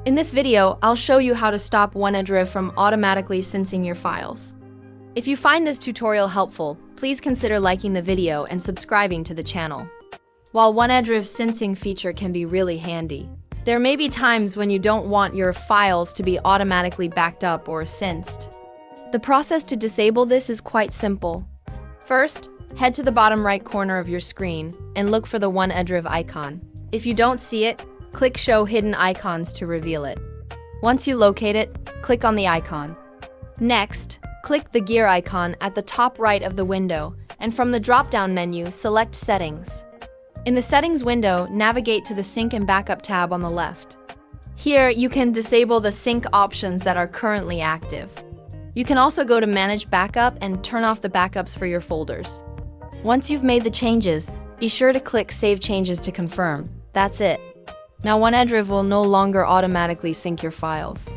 In this video, I'll show you how to stop OneDrive from automatically syncing your files. If you find this tutorial helpful, please consider liking the video and subscribing to the channel. While OneDrive's syncing feature can be really handy, there may be times when you don't want your files to be automatically backed up or synced. The process to disable this is quite simple. First, head to the bottom right corner of your screen and look for the OneDrive icon. If you don't see it, click Show Hidden Icons to reveal it. Once you locate it, click on the icon. Next, click the gear icon at the top right of the window, and from the drop-down menu, select Settings. In the Settings window, navigate to the Sync and Backup tab on the left. Here, you can disable the sync options that are currently active. You can also go to Manage Backup and turn off the backups for your folders. Once you've made the changes, be sure to click Save Changes to confirm. That's it. Now OneDrive will no longer automatically sync your files.